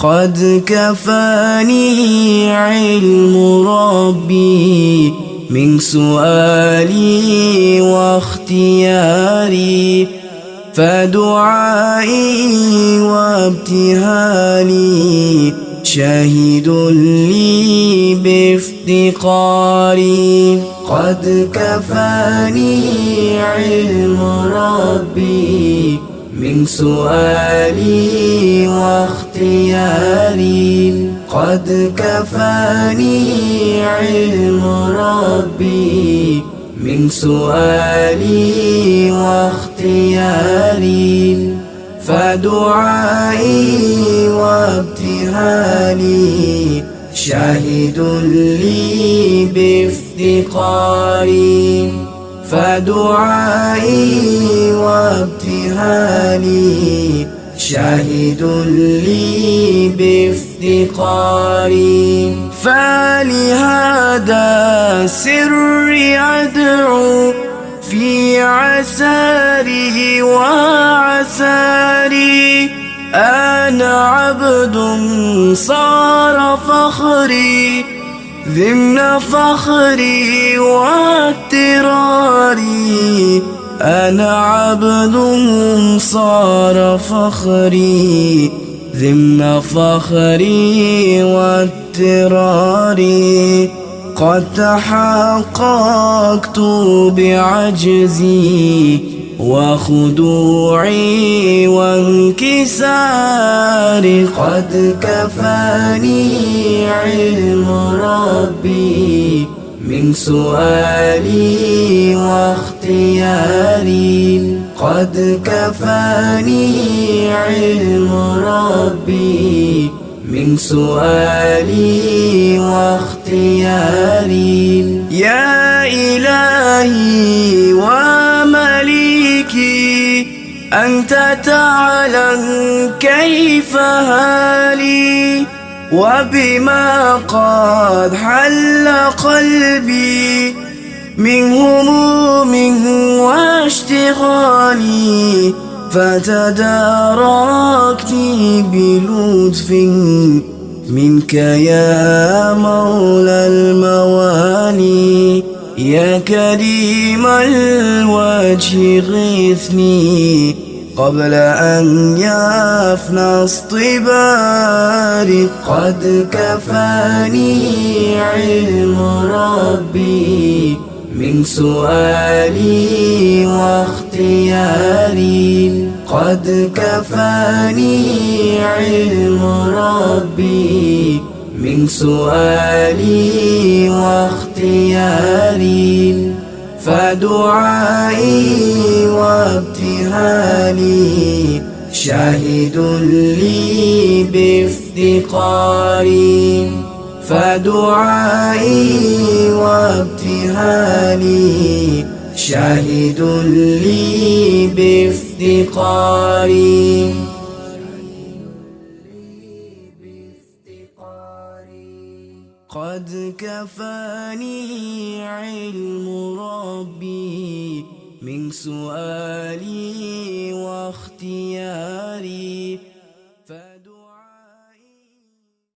قد كفاني علم ربي من سؤالي واختياري، فدعائي وابتهالي شاهد لي بافتقاري. قد كفاني علم ربي من سؤالي واختياري، قد كفاني علم ربي من سؤالي واختياري، فدعائي وابتهالي شاهد لي بافتقاري، فدعائي وابتهالي شاهد لي بافتقاري. فلهذا سري أدعو في عساره وعساري، أنا عبد صار فخري ضمن فخري واغتراري، أنا عبد صار فخري ضمن فخري واغتراري. قد تحققت بعجزي وخضوعي وانكساري، قد كفاني علم ربي من سؤالي واختياري، قد كفاني علم ربي من سؤالي واختياري. يا إلهي ومليكي أنت تعلم كيف هالي، وبما قد حل قلبي من هموم واشتغالي، فتداركني بلطف منك يا مولى الموالي. يا كريم الوجه غثني قبل أن يفنى اصطباري، قد كفاني علم ربي من سؤالي واختياري، قد كفاني علم ربي من سؤالي واختياري، فدعائي وابتهالي شاهد لي بافتقاري، فدعائي وابتهالي شاهد لي بافتقاري. قد كفاني علم ربي من سؤالي واختياري،